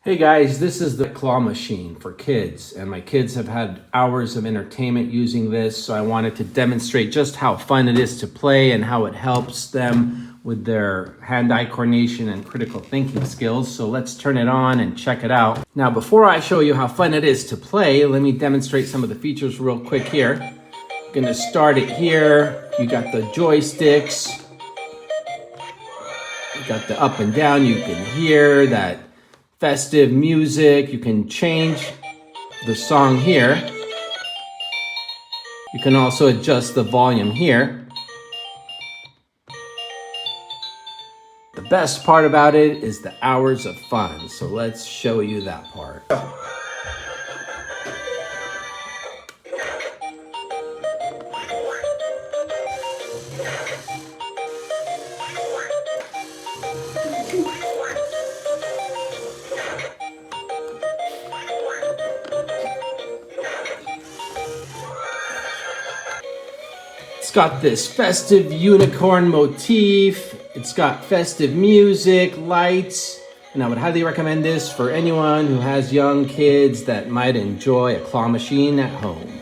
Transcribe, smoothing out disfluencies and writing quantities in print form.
Hey guys, this is the claw machine for kids, and my kids have had hours of entertainment using this, so I wanted to demonstrate just how fun it is to play and how it helps them with their hand-eye coordination and critical thinking skills. So let's turn it on and check it out. Now, before I show you how fun it is to play, let me demonstrate some of the features real quick here. I'm gonna start it here. You got the joysticks. You got the up and down. You can hear that festive music. You can change the song here. You can also adjust the volume here. The best part about it is the hours of fun. So let's show you that part. It's got this festive unicorn motif. It's got festive music, lights, and I would highly recommend this for anyone who has young kids that might enjoy a claw machine at home.